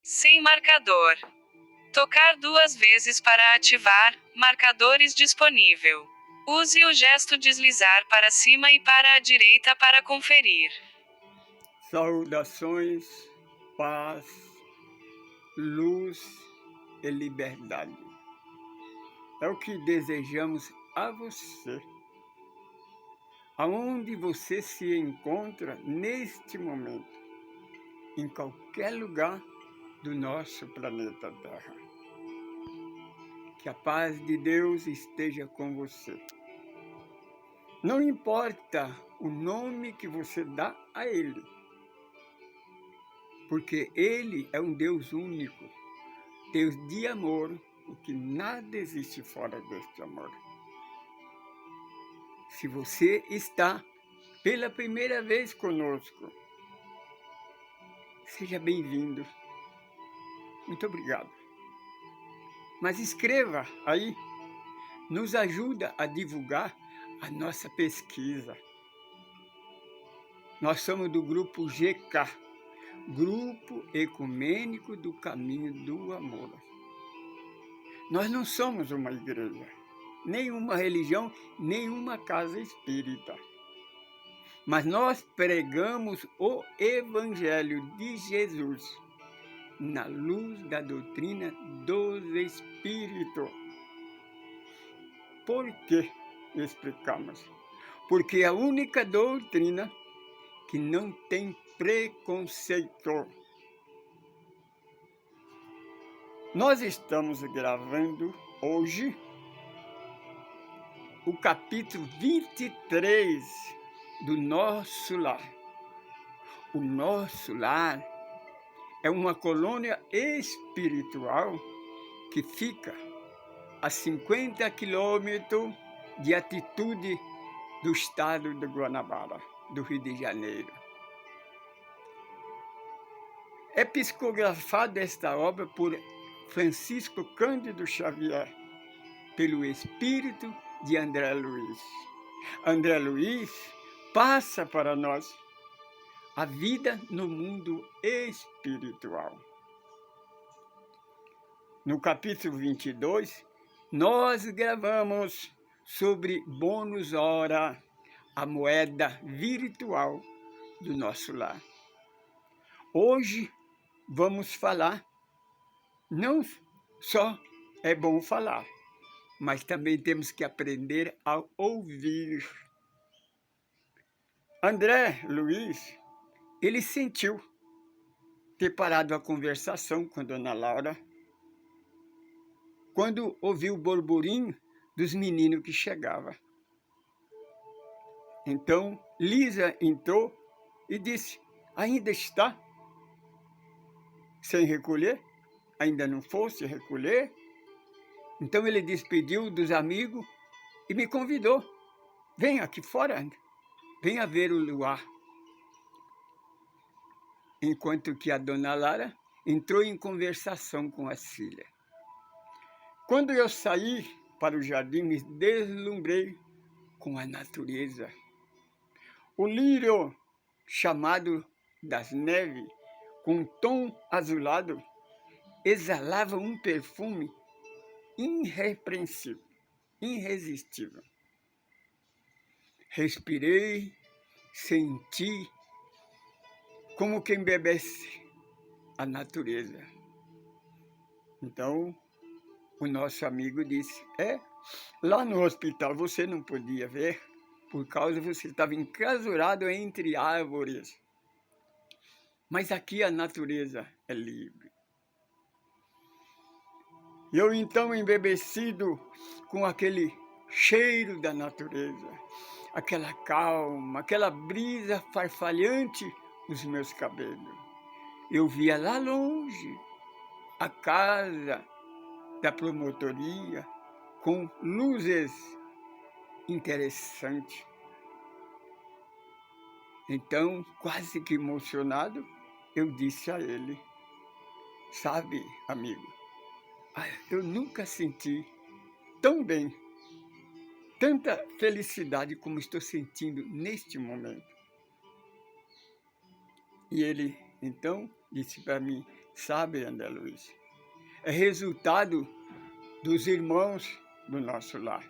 Sem marcador. Tocar 2 vezes para ativar, marcadores disponível. Use o gesto deslizar para cima e para a direita para conferir. Saudações, paz, luz e liberdade. É o que desejamos a você. Aonde você se encontra neste momento, em qualquer lugar do nosso planeta Terra. Que a paz de Deus esteja com você. Não importa o nome que você dá a Ele, porque Ele é um Deus único, Deus de amor, e que nada existe fora deste amor. Se você está pela primeira vez conosco, seja bem-vindo. Muito obrigado. Mas escreva aí, nos ajuda a divulgar a nossa pesquisa. Nós somos do grupo GK, Grupo Ecumênico do Caminho do Amor. Nós não somos uma igreja, nenhuma religião, nenhuma casa espírita. Mas nós pregamos o Evangelho de Jesus na luz da doutrina dos Espíritos. Por que explicamos? Porque é a única doutrina que não tem preconceito. Nós estamos gravando hoje o capítulo 23 do Nosso Lar. O Nosso Lar é uma colônia espiritual que fica a 50 quilômetros de altitude do estado de Guanabara, do Rio de Janeiro. É psicografada esta obra por Francisco Cândido Xavier, pelo espírito de André Luiz. André Luiz passa para nós a vida no mundo espiritual. No capítulo 22, nós gravamos sobre bônus hora, a moeda virtual do nosso lar. Hoje vamos falar, não só é bom falar, mas também temos que aprender a ouvir. André Luiz, ele sentiu ter parado a conversação com Dona Laura quando ouviu o burburinho dos meninos que chegavam. Então, Lisa entrou e disse: ainda está sem recolher? Ainda não fosse recolher? Então ele despediu dos amigos e me convidou. Vem aqui fora, venha ver o luar. Enquanto que a Dona Lara entrou em conversação com a filha. Quando eu saí para o jardim, me deslumbrei com a natureza. O lírio chamado das neves, com um tom azulado, exalava um perfume irrepreensível, irresistível. Respirei, senti como quem bebesse a natureza. Então, o nosso amigo disse: lá no hospital você não podia ver, por causa você estava enclausurado entre árvores. Mas aqui a natureza é livre. Eu então, embebecido com aquele cheiro da natureza, aquela calma, aquela brisa farfalhante nos meus cabelos, eu via lá longe a casa da promotoria com luzes interessantes. Então, quase que emocionado, eu disse a ele: sabe, amigo, eu nunca senti tão bem, tanta felicidade como estou sentindo neste momento. E ele, então, disse para mim: sabe, André Luiz, é resultado dos irmãos do nosso lar.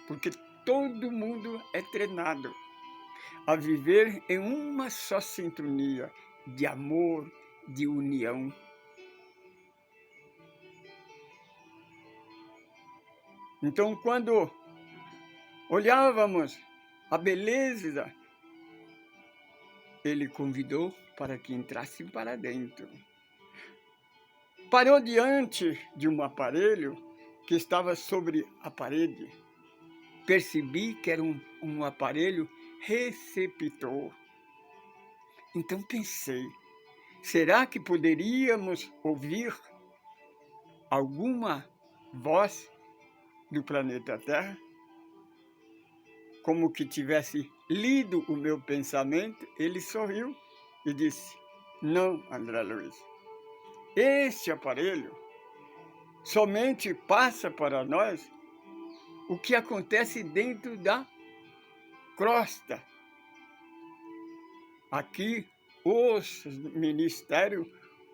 Porque todo mundo é treinado a viver em uma só sintonia de amor, de união. Então, quando olhávamos a beleza, ele convidou para que entrassem para dentro. Parou diante de um aparelho que estava sobre a parede. Percebi que era um aparelho receptor. Então pensei, será que poderíamos ouvir alguma voz do planeta Terra? Como que tivesse lido o meu pensamento, ele sorriu e disse, não, André Luiz, este aparelho somente passa para nós o que acontece dentro da crosta. Aqui, os ministérios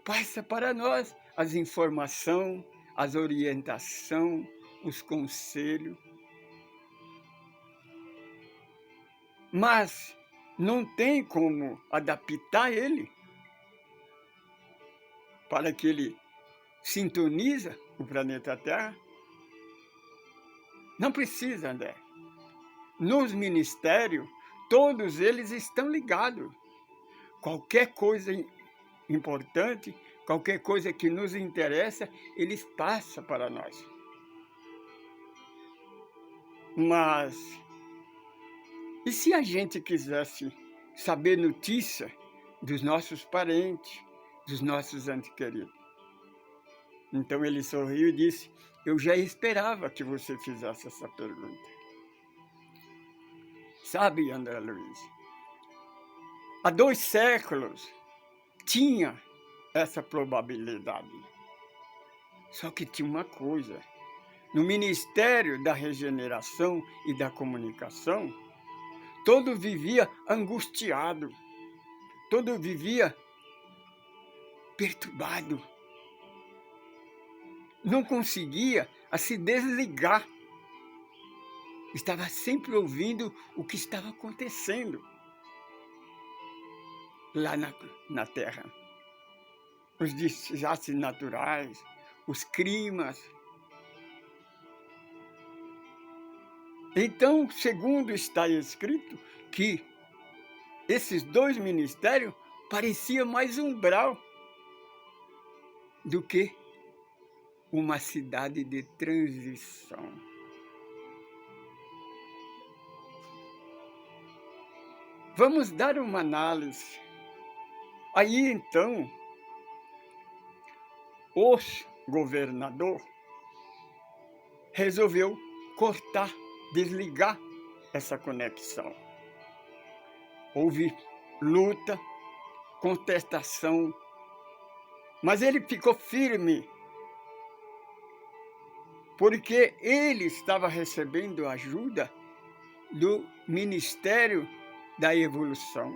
passam para nós as informações, as orientações, os conselhos. Mas não tem como adaptar ele para que ele sintonize o planeta Terra. Não precisa, André. Nos ministérios, todos eles estão ligados. Qualquer coisa importante, qualquer coisa que nos interessa, eles passam para nós. Mas, e se a gente quisesse saber notícia dos nossos parentes, dos nossos entes queridos? Então ele sorriu e disse, eu já esperava que você fizesse essa pergunta. Sabe, André Luiz, há 2 séculos tinha essa probabilidade. Só que tinha uma coisa, no Ministério da Regeneração e da Comunicação, todo vivia angustiado, todo vivia perturbado. Não conseguia se desligar. Estava sempre ouvindo o que estava acontecendo lá na Terra. Os desastres naturais, os climas. Então, segundo está escrito, que esses 2 ministérios pareciam mais umbral do que uma cidade de transição. Vamos dar uma análise. Aí, então, o governador resolveu cortar, desligar essa conexão. Houve luta, contestação, mas ele ficou firme, porque ele estava recebendo ajuda do Ministério da Evolução.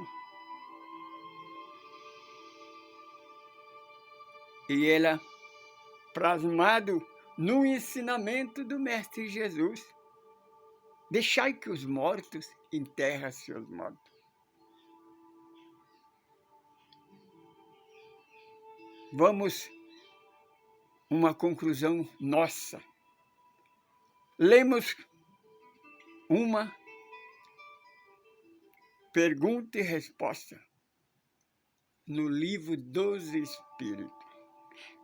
E ela, plasmado no ensinamento do Mestre Jesus, deixai que os mortos enterrem seus mortos. Vamos uma conclusão nossa. Lemos uma pergunta e resposta no Livro dos Espíritos.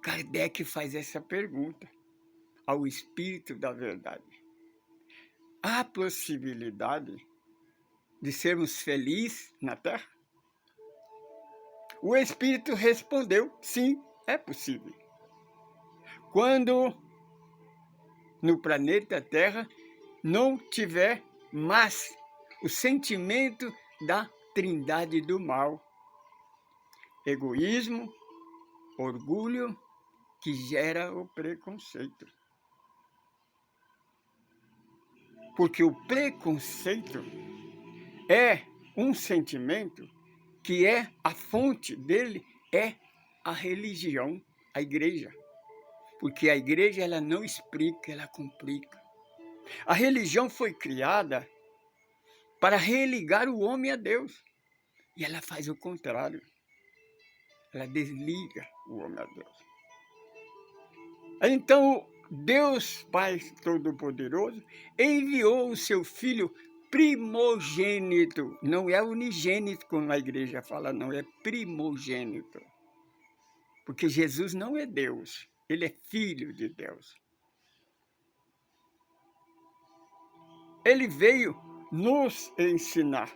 Kardec faz essa pergunta ao Espírito da Verdade. Há possibilidade de sermos felizes na Terra? O Espírito respondeu, sim, é possível. Quando no planeta Terra não tiver mais o sentimento da trindade do mal. Egoísmo, orgulho, que gera o preconceito. Porque o preconceito é um sentimento que a fonte dele é a religião. a igreja. Porque a igreja ela não explica, ela complica. A religião foi criada para religar o homem a Deus. E ela faz o contrário. Ela desliga o homem a Deus. Então, Deus Pai Todo-Poderoso enviou o seu Filho primogênito. Não é unigênito, como a igreja fala, não, é primogênito. Porque Jesus não é Deus, ele é Filho de Deus. Ele veio nos ensinar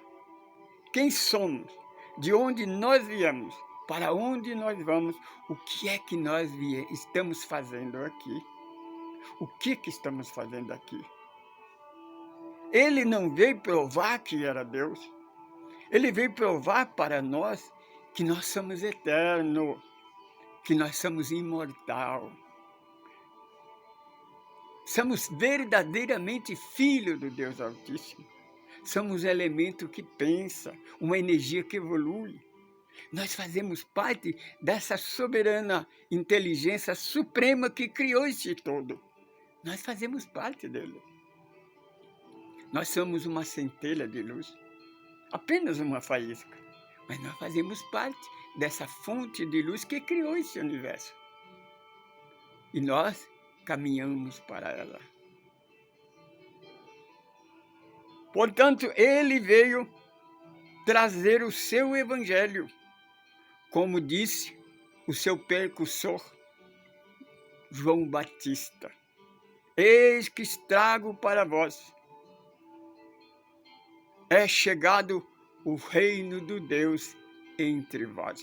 quem somos, de onde nós viemos, para onde nós vamos, o que é que nós estamos fazendo aqui. O que estamos fazendo aqui? Ele não veio provar que era Deus. Ele veio provar para nós que nós somos eternos, que nós somos imortais. Somos verdadeiramente filhos do Deus Altíssimo. Somos elemento que pensa, uma energia que evolui. Nós fazemos parte dessa soberana inteligência suprema que criou este todo. Nós fazemos parte dele. Nós somos uma centelha de luz, apenas uma faísca, mas nós fazemos parte dessa fonte de luz que criou esse universo. E nós caminhamos para ela. Portanto, ele veio trazer o seu evangelho, como disse o seu precursor, João Batista. Eis que trago para vós. É chegado o reino do Deus entre vós.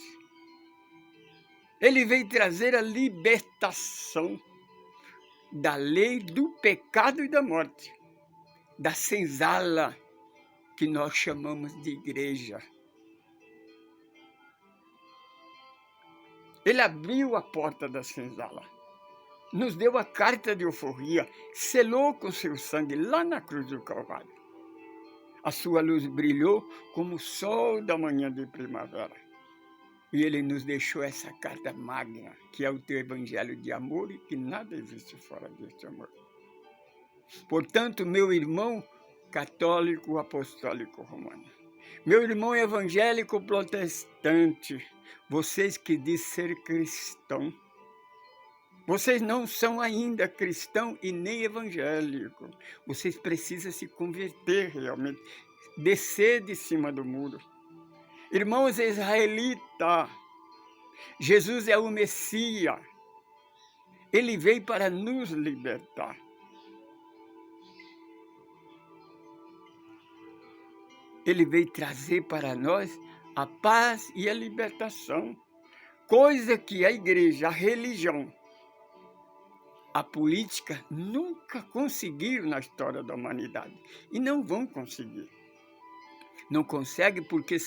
Ele veio trazer a libertação da lei do pecado e da morte, da senzala que nós chamamos de igreja. Ele abriu a porta da senzala, nos deu a carta de alforria, selou com seu sangue lá na cruz do Calvário. A sua luz brilhou como o sol da manhã de primavera. E ele nos deixou essa carta magna, que é o teu evangelho de amor e que nada existe fora deste amor. Portanto, meu irmão católico apostólico romano, meu irmão evangélico protestante, vocês que dizem ser cristão, vocês não são ainda cristão e nem evangélico. Vocês precisam se converter realmente, descer de cima do muro. Irmãos israelitas, Jesus é o Messias. Ele veio para nos libertar. Ele veio trazer para nós a paz e a libertação. Coisa que a igreja, a religião, a política nunca conseguiram na história da humanidade. E não vão conseguir. Não conseguem porque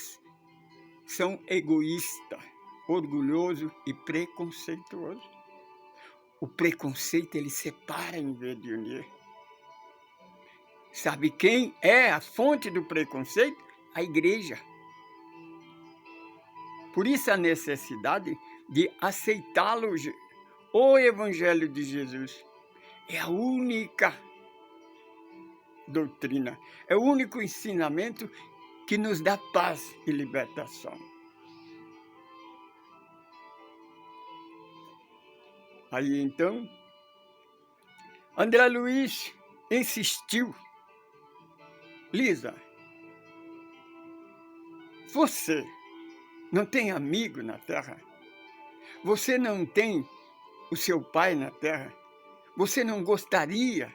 são egoístas, orgulhosos e preconceituosos. O preconceito, ele separa em vez de unir. Sabe quem é a fonte do preconceito? A igreja. Por isso a necessidade de aceitá-lo, o Evangelho de Jesus. É a única doutrina, é o único ensinamento que nos dá paz e libertação. Aí então, André Luiz insistiu. Lisa, você não tem amigo na terra? Você não tem o seu pai na terra? Você não gostaria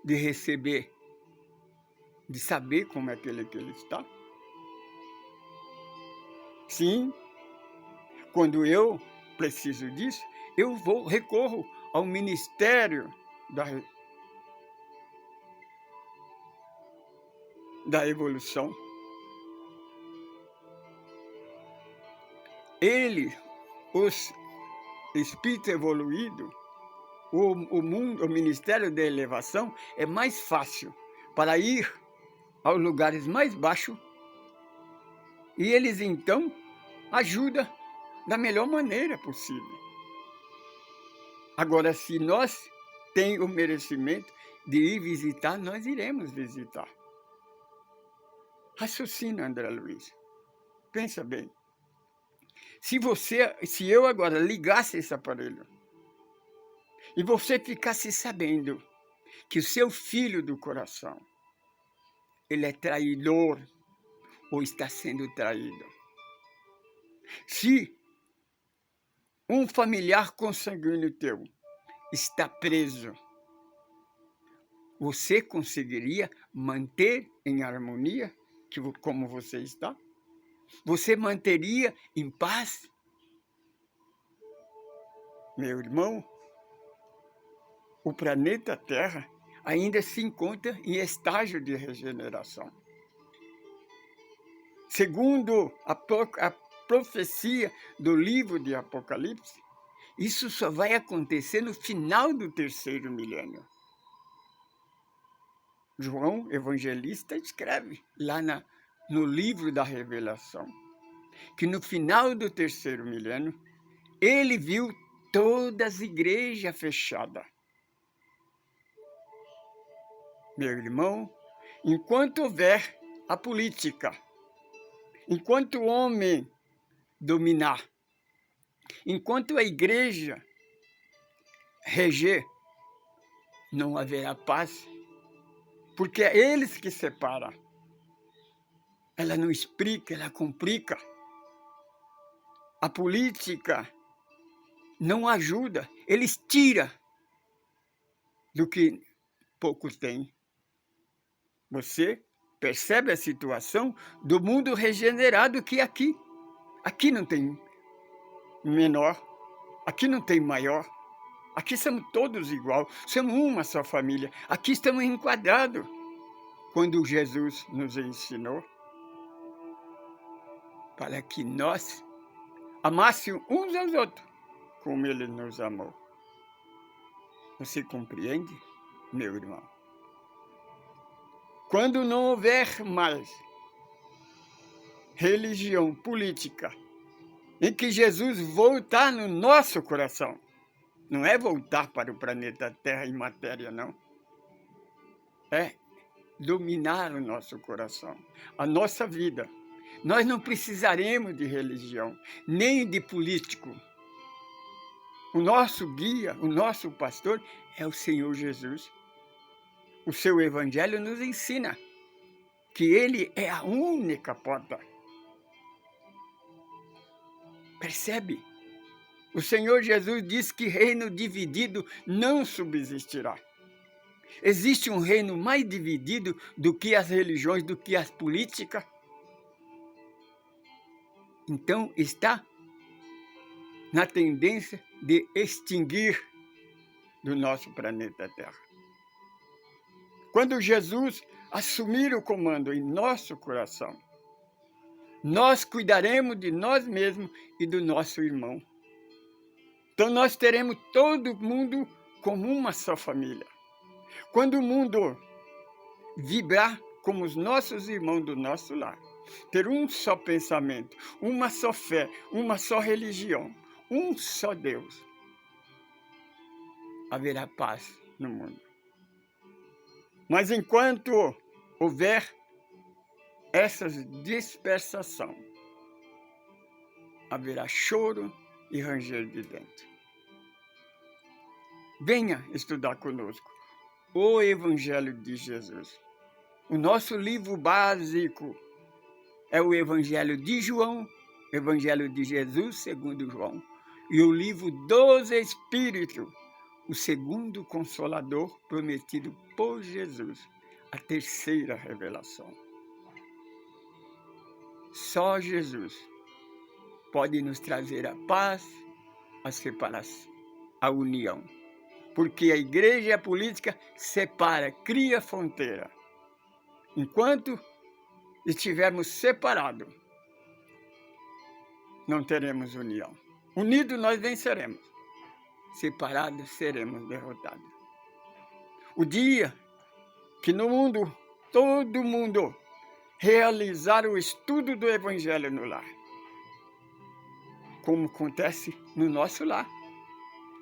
de receber, de saber como é que ele está? Sim, quando eu preciso disso, eu recorro ao Ministério da Evolução. Os espíritos evoluídos, o mundo, o Ministério da Elevação é mais fácil para ir aos lugares mais baixos e eles então ajudam da melhor maneira possível. Agora, se nós temos o merecimento de ir visitar, nós iremos visitar. Raciocina, André Luiz. Pensa bem. Se eu agora ligasse esse aparelho e você ficasse sabendo que o seu filho do coração, ele é traidor ou está sendo traído. Se um familiar consanguíneo teu está preso, você conseguiria manter em harmonia como você está? Você manteria em paz? Meu irmão, o planeta Terra ainda se encontra em estágio de regeneração. Segundo a profecia do livro de Apocalipse, isso só vai acontecer no final do 3º milênio. João, evangelista, escreve lá no livro da Revelação, que no final do 3º milênio, ele viu todas as igrejas fechadas. Meu irmão, enquanto houver a política, enquanto o homem dominar, enquanto a igreja reger, não haverá paz, porque é eles que separam. Ela não explica, ela complica. A política não ajuda, eles tiram do que poucos têm. Você percebe a situação do mundo regenerado que aqui. Aqui não tem menor, aqui não tem maior. Aqui somos todos iguais, somos uma só família. Aqui estamos enquadrados. Quando Jesus nos ensinou para que nós amássemos uns aos outros, como Ele nos amou. Você compreende, meu irmão? Quando não houver mais religião política, em que Jesus voltar no nosso coração, não é voltar para o planeta Terra em matéria, não. É dominar o nosso coração, a nossa vida. Nós não precisaremos de religião, nem de político. O nosso guia, o nosso pastor é o Senhor Jesus. O seu evangelho nos ensina que Ele é a única porta. Percebe? O Senhor Jesus diz que reino dividido não subsistirá. Existe um reino mais dividido do que as religiões, do que as políticas? Então está na tendência de extinguir do nosso planeta Terra. Quando Jesus assumir o comando em nosso coração, nós cuidaremos de nós mesmos e do nosso irmão. Então nós teremos todo mundo como uma só família. Quando o mundo vibrar como os nossos irmãos do nosso lar, ter um só pensamento, uma só fé, uma só religião, um só Deus, haverá paz no mundo. Mas enquanto houver essa dispersação, haverá choro e ranger de dentro. Venha estudar conosco o Evangelho de Jesus. O nosso livro básico é o Evangelho de João, Evangelho de Jesus segundo João, e o livro dos Espíritos, o segundo Consolador prometido por Jesus, a terceira revelação. Só Jesus pode nos trazer a paz, a separação, a união. Porque a igreja e a política separa, cria fronteira. Enquanto estivermos separados, não teremos união. Unidos nós venceremos. Separados seremos derrotados. O dia que no mundo, todo mundo, realizar o estudo do Evangelho no lar, como acontece no nosso lar.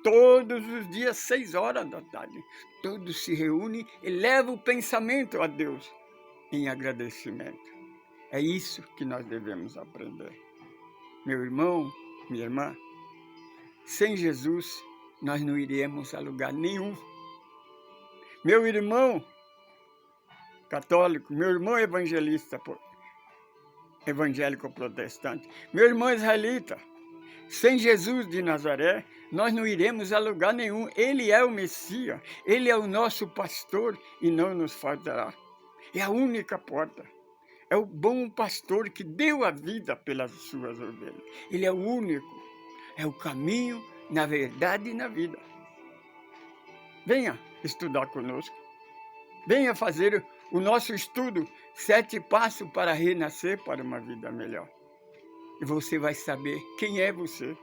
todos os dias, 6 horas da tarde. Todos se reúnem e levam o pensamento a Deus em agradecimento. É isso que nós devemos aprender. Meu irmão, minha irmã, sem Jesus nós não iremos a lugar nenhum. Meu irmão católico, meu irmão evangélico protestante, meu irmão israelita, sem Jesus de Nazaré, nós não iremos a lugar nenhum. Ele é o Messias, Ele é o nosso pastor e não nos faltará. É a única porta. É o bom pastor que deu a vida pelas suas ovelhas. Ele é o único. É o caminho, na verdade e na vida. Venha estudar conosco. Venha fazer o nosso estudo 7 passos para renascer para uma vida melhor. E você vai saber quem é você,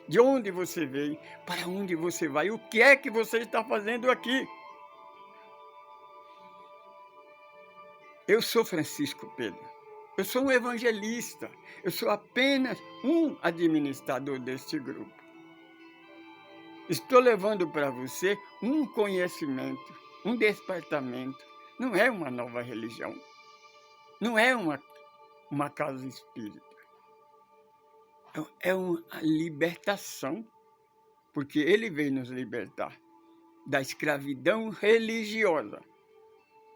de onde você veio, para onde você vai, o que é que você está fazendo aqui. Eu sou Francisco Pedro, eu sou um evangelista, eu sou apenas um administrador deste grupo. Estou levando para você um conhecimento, um despertamento. Não é uma nova religião, não é uma casa espírita. É uma libertação, porque Ele veio nos libertar da escravidão religiosa,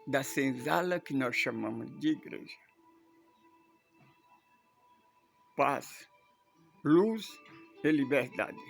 da senzala que nós chamamos de igreja. Paz, luz e liberdade.